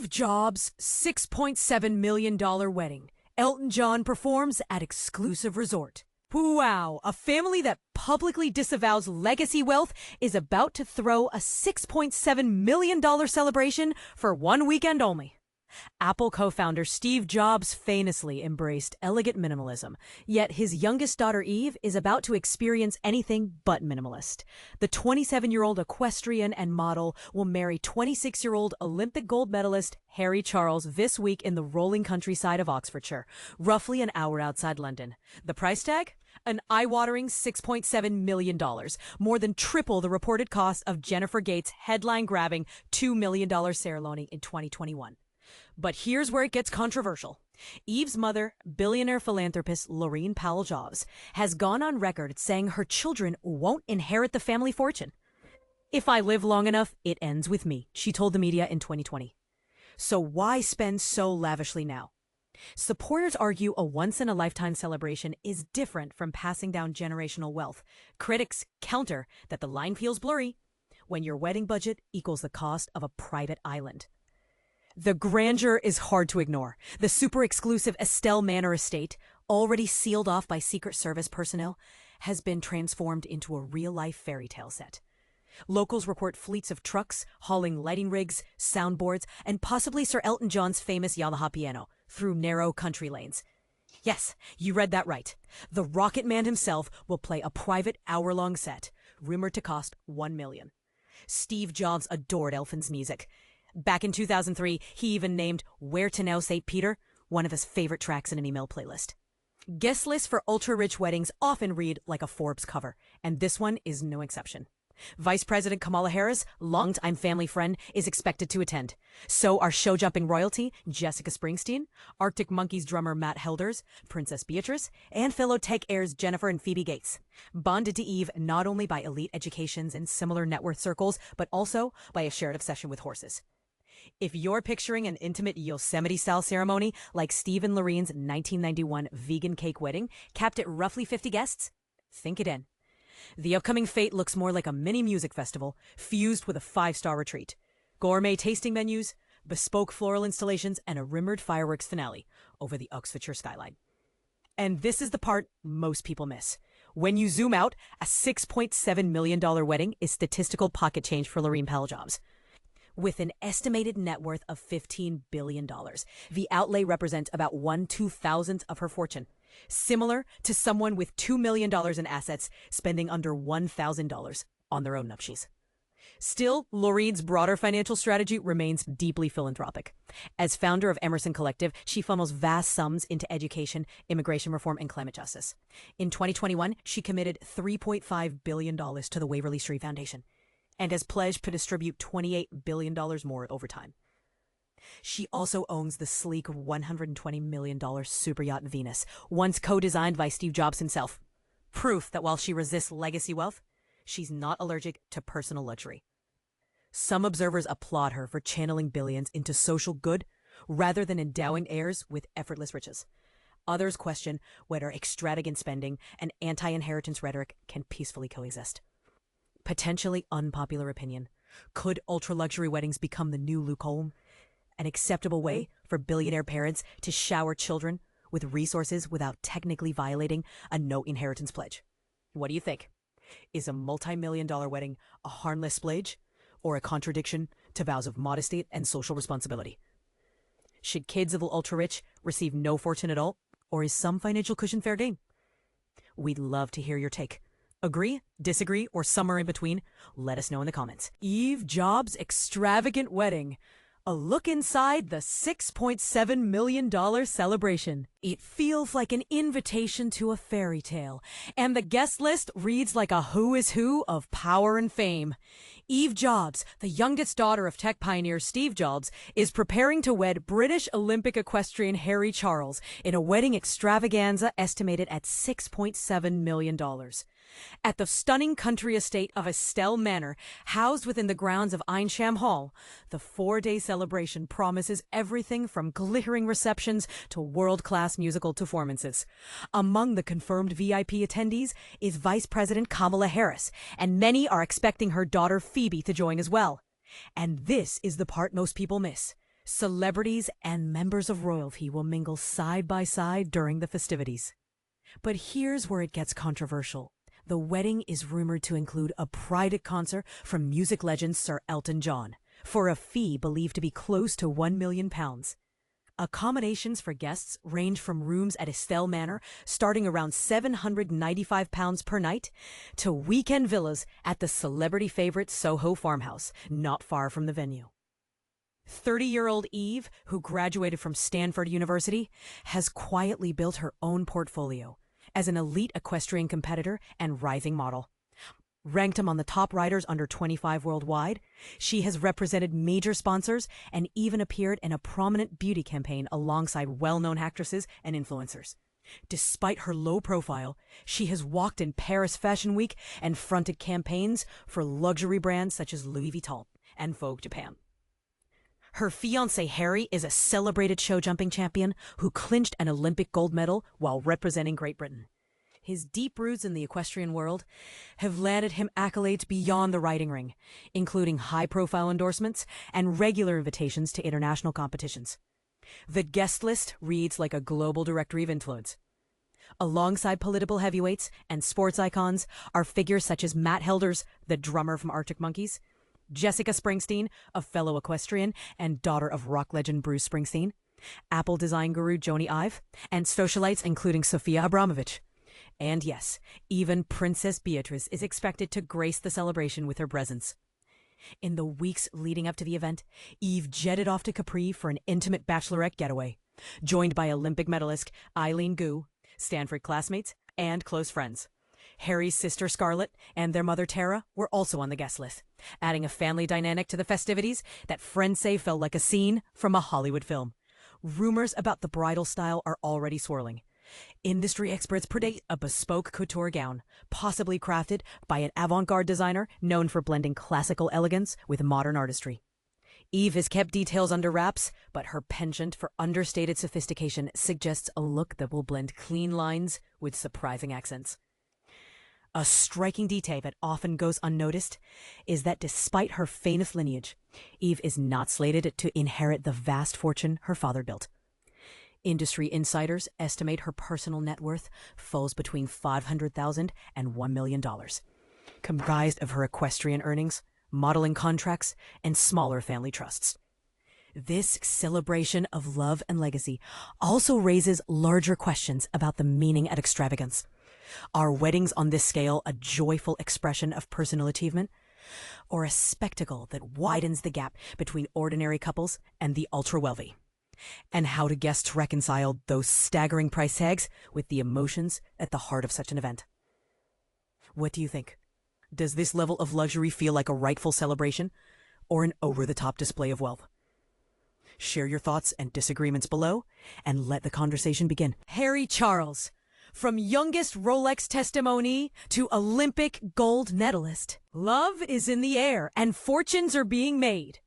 Steve Jobs' $6.7 million wedding. Elton John performs at exclusive resort. Wow, a family that publicly disavows legacy wealth is about to throw a $6.7 million celebration for one weekend only. Apple co-founder Steve Jobs famously embraced elegant minimalism, yet his youngest daughter Eve is about to experience anything but minimalist. The 27-year-old equestrian and model will marry 26-year-old Olympic gold medalist Harry Charles this week in the rolling countryside of Oxfordshire, roughly an hour outside London. The price tag? An eye-watering $6.7 million, more than triple the reported cost of Jennifer Gates' headline-grabbing $2 million ceremony in 2021. But here's where it gets controversial. Eve's mother, billionaire philanthropist Laurene Powell Jobs, has gone on record saying her children won't inherit the family fortune. "If I live long enough, it ends with me," she told the media in 2020. So why spend so lavishly now? Supporters argue a once-in-a-lifetime celebration is different from passing down generational wealth. Critics counter that the line feels blurry when your wedding budget equals the cost of a private island. The grandeur is hard to ignore. The super-exclusive Estelle Manor estate, already sealed off by Secret Service personnel, has been transformed into a real-life fairy tale set. Locals report fleets of trucks hauling lighting rigs, soundboards, and possibly Sir Elton John's famous Yamaha piano through narrow country lanes. Yes, you read that right. The Rocket Man himself will play a private hour-long set, rumored to cost $1 million. Steve Jobs adored Elton's music. Back in 2003, he even named Where to Now St. Peter one of his favorite tracks in an email playlist. Guest lists for ultra-rich weddings often read like a Forbes cover, and this one is no exception. Vice President Kamala Harris, longtime family friend, is expected to attend. So are show-jumping royalty Jessica Springsteen, Arctic Monkeys drummer Matt Helders, Princess Beatrice, and fellow tech heirs Jennifer and Phoebe Gates. Bonded to Eve not only by elite educations and similar net worth circles, but also by a shared obsession with horses. If you're picturing an intimate Yosemite-style ceremony like Steve and Lorene's 1991 vegan cake wedding, capped at roughly 50 guests, think it in. The upcoming fete looks more like a mini music festival fused with a 5-star retreat. Gourmet tasting menus, bespoke floral installations, and a rumored fireworks finale over the Oxfordshire skyline. And this is the part most people miss. When you zoom out, a $6.7 million wedding is statistical pocket change for Laurene Powell Jobs. With an estimated net worth of $15 billion, the outlay represents about 1/2000th of her fortune, similar to someone with $2 million in assets spending under $1,000 on their own nuptials. Still, Laurene's broader financial strategy remains deeply philanthropic. As founder of Emerson Collective, she funnels vast sums into education, immigration reform, and climate justice. In 2021, she committed $3.5 billion to the Waverly Street Foundation, and has pledged to distribute $28 billion more over time. She also owns the sleek $120 million super yacht Venus, once co-designed by Steve Jobs himself. Proof that while she resists legacy wealth, she's not allergic to personal luxury. Some observers applaud her for channeling billions into social good rather than endowing heirs with effortless riches. Others question whether extravagant spending and anti-inheritance rhetoric can peacefully coexist. Potentially unpopular opinion. Could ultra-luxury weddings become the new Luke Holm? An acceptable way for billionaire parents to shower children with resources without technically violating a no inheritance pledge. What do you think? Is a multi-million-dollar wedding a harmless splurge or a contradiction to vows of modesty and social responsibility? Should kids of the ultra-rich receive no fortune at all, or is some financial cushion fair game? We'd love to hear your take. Agree, disagree, or somewhere in between? Let us know in the comments. Eve Jobs' extravagant wedding. A look inside the $6.7 million celebration. It feels like an invitation to a fairy tale, and the guest list reads like a who is who of power and fame. Eve Jobs, the youngest daughter of tech pioneer Steve Jobs, is preparing to wed British Olympic equestrian Harry Charles in a wedding extravaganza estimated at $6.7 million. At the stunning country estate of Estelle Manor, housed within the grounds of Eynsham Hall, the 4-day celebration promises everything from glittering receptions to world-class musical performances. Among the confirmed VIP attendees is Vice President Kamala Harris, and many are expecting her daughter Phoebe to join as well. And this is the part most people miss. Celebrities and members of royalty will mingle side by side during the festivities. But here's where it gets controversial. The wedding is rumored to include a private concert from music legend Sir Elton John, for a fee believed to be close to £1 million. Accommodations for guests range from rooms at Estelle Manor, starting around £795 per night, to weekend villas at the celebrity favorite Soho farmhouse, not far from the venue. 30-year-old Eve, who graduated from Stanford University, has quietly built her own portfolio as an elite equestrian competitor and rising model. Ranked among the top riders under 25 worldwide, she has represented major sponsors and even appeared in a prominent beauty campaign alongside well-known actresses and influencers. Despite her low profile, she has walked in Paris Fashion Week and fronted campaigns for luxury brands such as Louis Vuitton and Vogue Japan. Her fiancé Harry is a celebrated show jumping champion who clinched an Olympic gold medal while representing Great Britain. His deep roots in the equestrian world have landed him accolades beyond the riding ring, including high-profile endorsements and regular invitations to international competitions. The guest list reads like a global directory of influence. Alongside political heavyweights and sports icons are figures such as Matt Helders, the drummer from Arctic Monkeys, Jessica Springsteen, a fellow equestrian and daughter of rock legend Bruce Springsteen, Apple design guru Jony Ive, and socialites including Sofia Abramovich. And yes, even Princess Beatrice is expected to grace the celebration with her presence. In the weeks leading up to the event, Eve jetted off to Capri for an intimate bachelorette getaway, joined by Olympic medalist Eileen Gu, Stanford classmates, and close friends. Harry's sister Scarlett and their mother Tara were also on the guest list, adding a family dynamic to the festivities that friends say felt like a scene from a Hollywood film. Rumors about the bridal style are already swirling. Industry experts predict a bespoke couture gown, possibly crafted by an avant-garde designer known for blending classical elegance with modern artistry. Eve has kept details under wraps, but her penchant for understated sophistication suggests a look that will blend clean lines with surprising accents. A striking detail that often goes unnoticed is that despite her famous lineage, Eve is not slated to inherit the vast fortune her father built. Industry insiders estimate her personal net worth falls between $500,000 and $1 million, comprised of her equestrian earnings, modeling contracts, and smaller family trusts. This celebration of love and legacy also raises larger questions about the meaning at extravagance. Are weddings on this scale a joyful expression of personal achievement, or a spectacle that widens the gap between ordinary couples and the ultra-wealthy? And how do guests reconcile those staggering price tags with the emotions at the heart of such an event? What do you think? Does this level of luxury feel like a rightful celebration, or an over-the-top display of wealth? Share your thoughts and disagreements below, and let the conversation begin. Harry Charles. From youngest Rolex Testimonee to Olympic gold medalist, love is in the air and fortunes are being made.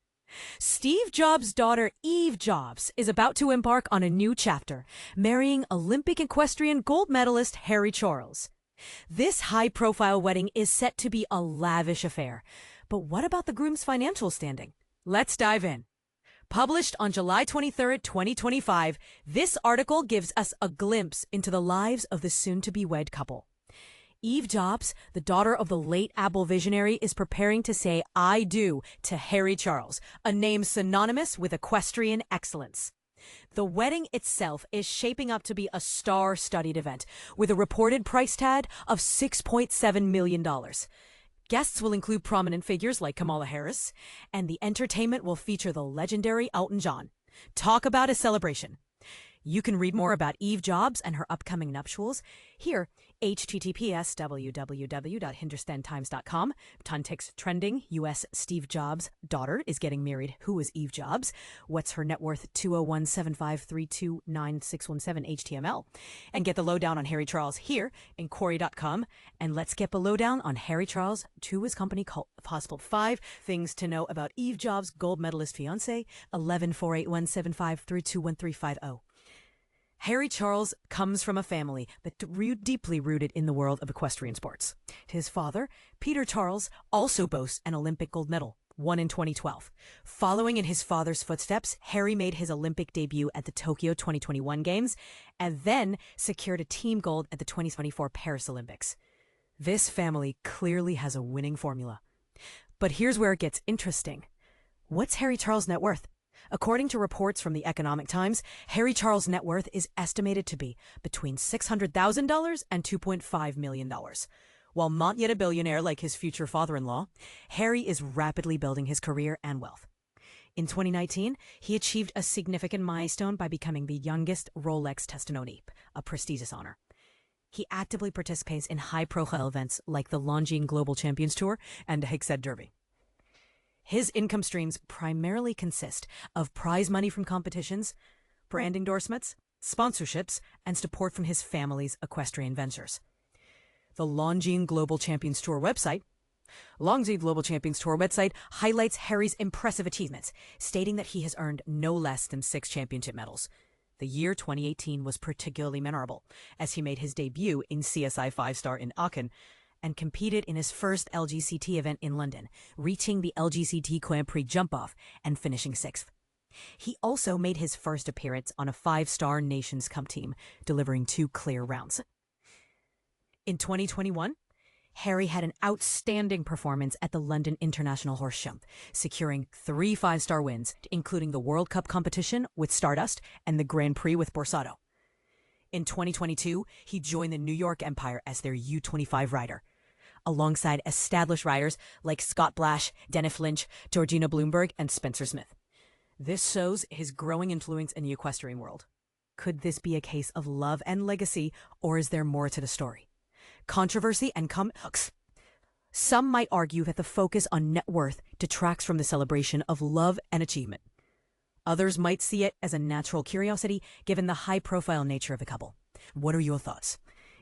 Steve Jobs' daughter Eve Jobs is about to embark on a new chapter, marrying Olympic equestrian gold medalist Harry Charles. This high-profile wedding is set to be a lavish affair. But what about the groom's financial standing? Let's dive in. Published on July 23, 2025, this article gives us a glimpse into the lives of the soon-to-be-wed couple. Eve Jobs, the daughter of the late Apple visionary, is preparing to say "I do" to Harry Charles, a name synonymous with equestrian excellence. The wedding itself is shaping up to be a star-studded event, with a reported price tag of $6.7 million. Guests will include prominent figures like Kamala Harris, and the entertainment will feature the legendary Elton John. Talk about a celebration. You can read more about Eve Jobs and her upcoming nuptials here, https://www.hindustantimes.com. Tuntics trending, U.S. Steve Jobs' daughter is getting married. Who is Eve Jobs? What's her net worth? 201-75329-617 HTML. And get the lowdown on Harry Charles here in Corey.com. And let's get the lowdown on Harry Charles to his company called Possible 5 Things to Know About Eve Jobs' Gold Medalist Fiancé, 11-481-7532-1350. Harry Charles comes from a family that deeply rooted in the world of equestrian sports. His father, Peter Charles, also boasts an Olympic gold medal, won in 2012. Following in his father's footsteps, Harry made his Olympic debut at the Tokyo 2021 Games and then secured a team gold at the 2024 Paris Olympics. This family clearly has a winning formula. But here's where it gets interesting. What's Harry Charles' net worth? According to reports from the Economic Times, Harry Charles' net worth is estimated to be between $600,000 and $2.5 million. While not yet a billionaire like his future father-in-law, Harry is rapidly building his career and wealth. In 2019, he achieved a significant milestone by becoming the youngest Rolex Testimonee, a prestigious honor. He actively participates in high-profile events like the Longines Global Champions Tour and the Higgshead Derby. His income streams primarily consist of prize money from competitions, brand endorsements, sponsorships, and support from his family's equestrian ventures. The Longines Global Champions Tour website highlights Harry's impressive achievements, stating that he has earned no less than 6 championship medals. The year 2018 was particularly memorable, as he made his debut in CSI 5-star in Aachen and competed in his first LGCT event in London, reaching the LGCT Grand Prix jump-off and finishing 6th. He also made his first appearance on a 5-star Nations Cup team, delivering 2 clear rounds. In 2021, Harry had an outstanding performance at the London International Horse Jump, securing 3 5-star wins, including the World Cup competition with Stardust and the Grand Prix with Borsato. In 2022, he joined the New York Empire as their U25 rider, alongside established riders like Scott Blash, Dennis Lynch, Georgina Bloomberg, and Spencer Smith. This shows his growing influence in the equestrian world. Could this be a case of love and legacy, or is there more to the story? Controversy and Some might argue that the focus on net worth detracts from the celebration of love and achievement. Others might see it as a natural curiosity, given the high-profile nature of the couple. What are your thoughts?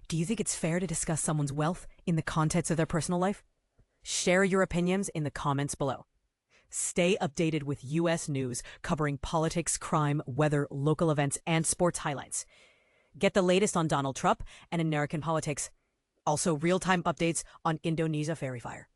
Do you think it's fair to discuss someone's wealth in the context of their personal life? Share your opinions in the comments below. Stay updated with U.S. news covering politics, crime, weather, local events, and sports highlights. Get the latest on Donald Trump and American politics. Also, real-time updates on Indonesia Ferry Fire.